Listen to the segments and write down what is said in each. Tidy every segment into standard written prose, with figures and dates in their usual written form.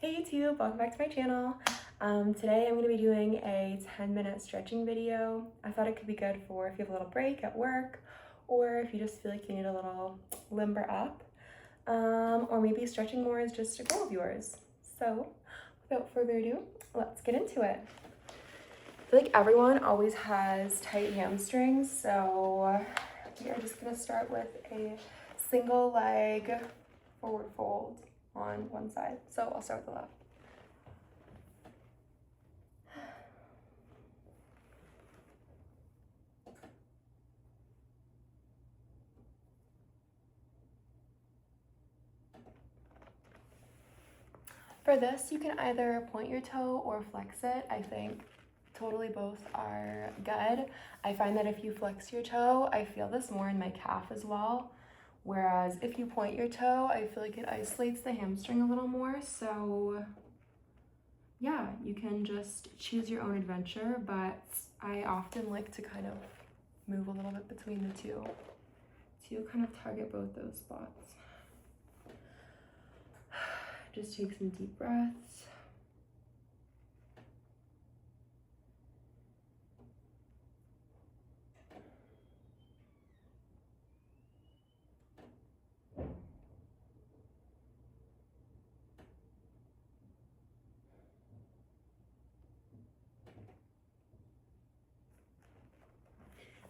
Hey YouTube, welcome back to my channel. Today I'm going to be doing a 10-minute stretching video. I thought it could be good for if you have a little break at work or if you just feel like you need a little limber up, or maybe stretching more is just a goal of yours. So without further ado, let's get into it. I feel like everyone always has tight hamstrings, so we are just going to start with a single leg forward fold on one side. So I'll start with the left. For this, you can either point your toe or flex it. I think totally both are good. I find that if you flex your toe, I feel this more in my calf as well. Whereas if you point your toe, I feel like it isolates the hamstring a little more. So yeah, you can just choose your own adventure, but I often like to kind of move a little bit between the two to kind of target both those spots. Just take some deep breaths.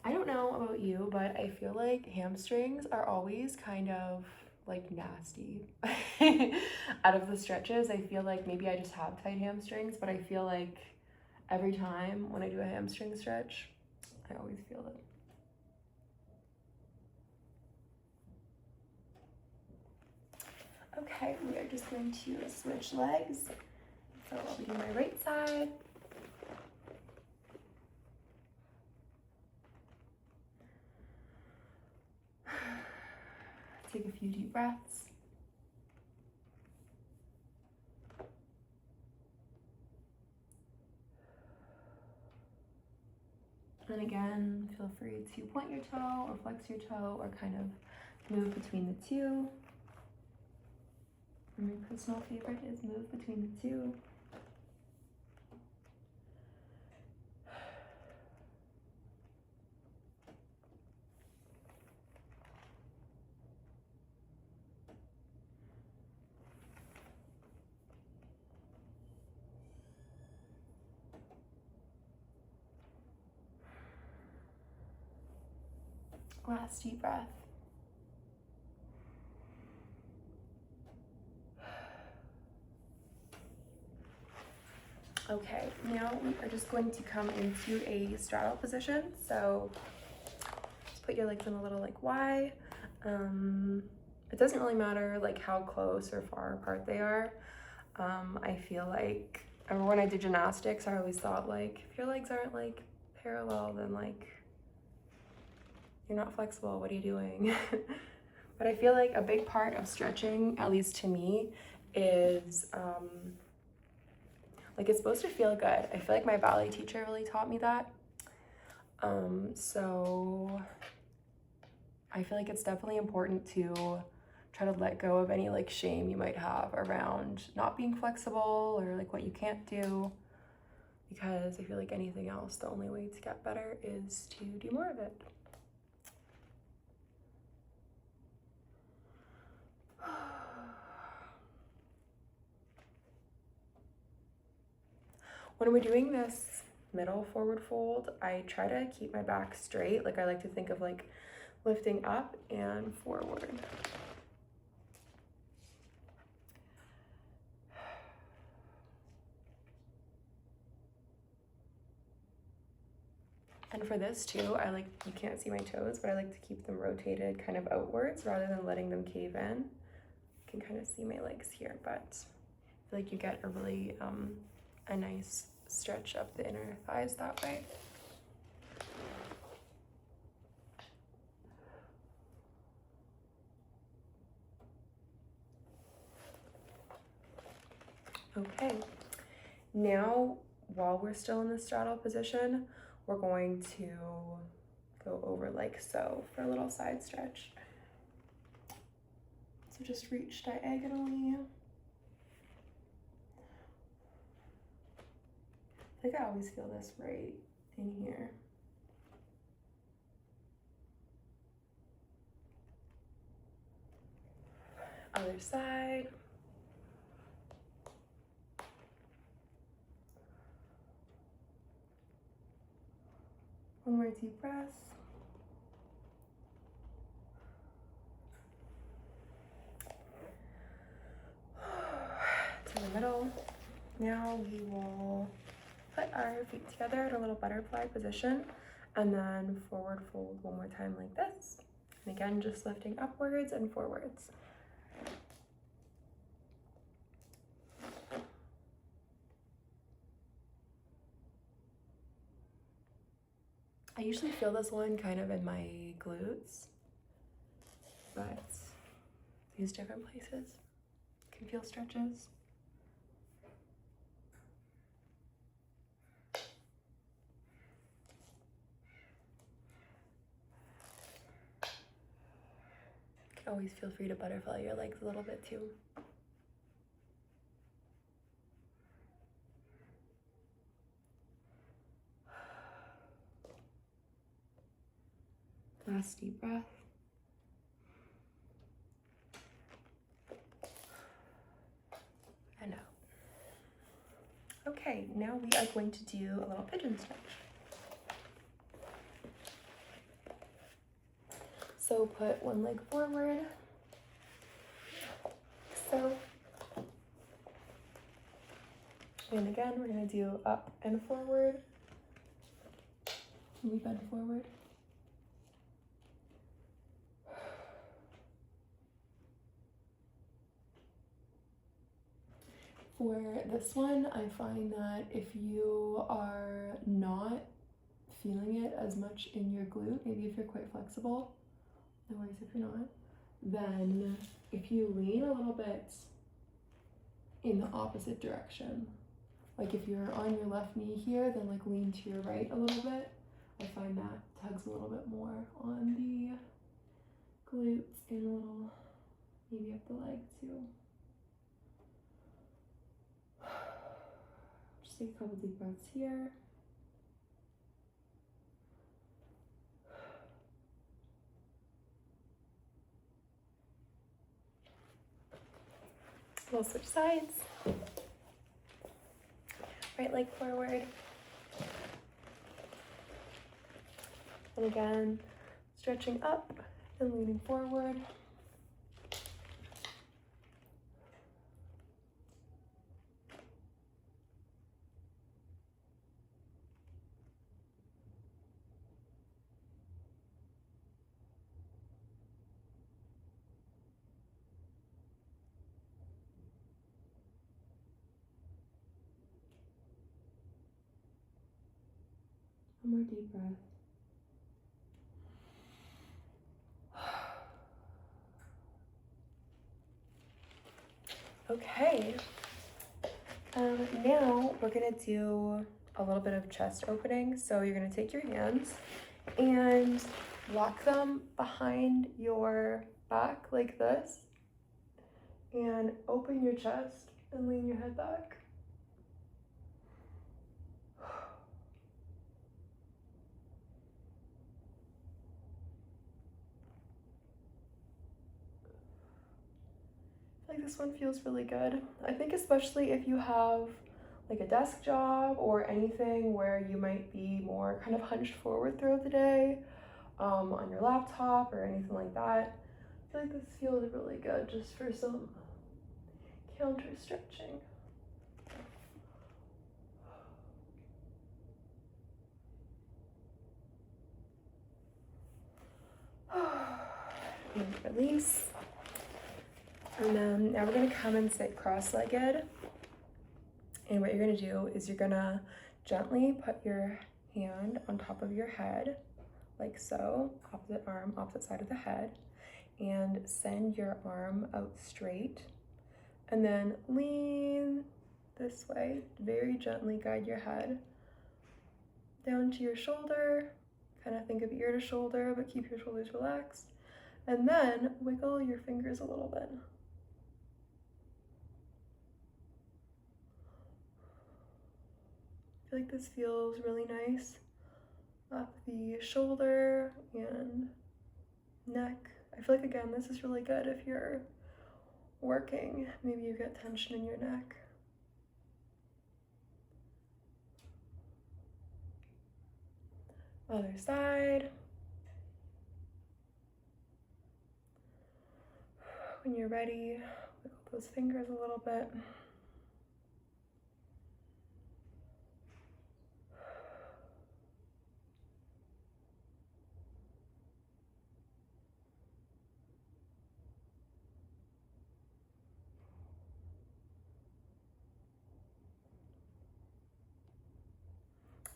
I don't know about you, but I feel like hamstrings are always kind of like nasty. Out of the stretches, I feel like maybe I just have tight hamstrings, but I feel like every time when I do a hamstring stretch, I always feel it. Okay, we are just going to switch legs. So I'll be doing my right side. Take a few deep breaths. And again, feel free to point your toe or flex your toe or kind of move between the two. And my personal favorite is move between the two. Last deep breath. Okay, now we are just going to come into a straddle position. So just put your legs in a little like Y. It doesn't really matter like how close or far apart they are. I feel like, I remember when I did gymnastics, I always thought like, if your legs aren't like parallel, then like, you're not flexible, what are you doing? But I feel like a big part of stretching, at least to me, is like it's supposed to feel good. I feel like my ballet teacher really taught me that. So I feel like it's definitely important to try to let go of any like shame you might have around not being flexible or like what you can't do, because I feel like anything else, the only way to get better is to do more of it. When we're doing this middle forward fold, I try to keep my back straight. Like I like to think of like lifting up and forward. And for this too, I like, you can't see my toes, but I like to keep them rotated kind of outwards rather than letting them cave in. You can kind of see my legs here, but I feel like you get a really, a nice stretch up the inner thighs that way. Okay, now while we're still in the straddle position, we're going to go over like so for a little side stretch. So just reach diagonally. think I always feel this right in here. Other side. One more deep breath. To the middle. Now we will put our feet together in a little butterfly position and then forward fold one more time like this. And again, just lifting upwards and forwards. I usually feel this one kind of in my glutes, but these different places can feel stretches. You can always feel free to butterfly your legs a little bit too. Last deep breath. And out. Okay, now we are going to do a little pigeon stretch. So put one leg forward. So. And again, we're going to do up and forward. We bend forward. For this one, I find that if you are not feeling it as much in your glute, maybe if you're quite flexible, no worries if you're not, then if you lean a little bit in the opposite direction, like if you're on your left knee here, then like lean to your right a little bit. I find that tugs a little bit more on the glutes and a little, maybe up the leg too. Just take a couple deep breaths here. We'll switch sides. Right leg forward. And again, stretching up and leaning forward. One more deep breath. Okay. Now we're gonna do a little bit of chest opening. So you're gonna take your hands and lock them behind your back like this and open your chest and lean your head back. Like this one feels really good. I think especially if you have like a desk job or anything where you might be more kind of hunched forward throughout the day, on your laptop or anything like that. I feel like this feels really good just for some counter stretching. And release. And then now we're gonna come and sit cross-legged. And what you're gonna do is you're gonna gently put your hand on top of your head, like so, opposite arm, opposite side of the head, and send your arm out straight. And then lean this way, very gently guide your head down to your shoulder, kind of think of ear to shoulder, but keep your shoulders relaxed. And then wiggle your fingers a little bit. feel like this feels really nice up the shoulder and neck. I feel like, again, this is really good if you're working. Maybe you get tension in your neck. Other side. When you're ready, wiggle those fingers a little bit.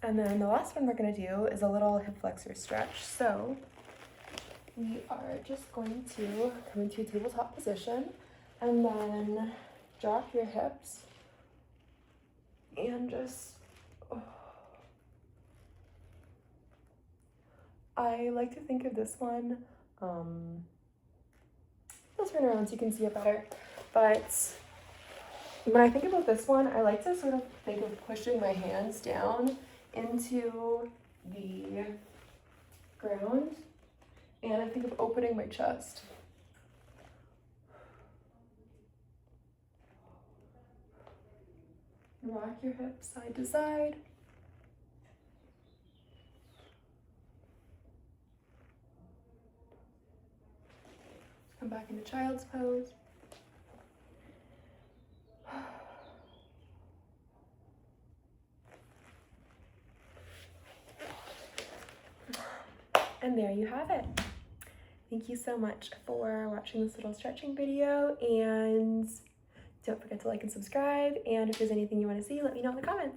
And then the last one we're going to do is a little hip flexor stretch. So we are just going to come into a tabletop position and then drop your hips and just, I like to think of this one, I'll turn around so you can see it better, but when I think about this one, I like to sort of think of pushing my hands down into the ground, and I think of opening my chest. Rock your hips side to side. Come back into child's pose. And there you have it. Thank you so much for watching this little stretching video, and don't forget to like and subscribe, and if there's anything you want to see, let me know in the comments.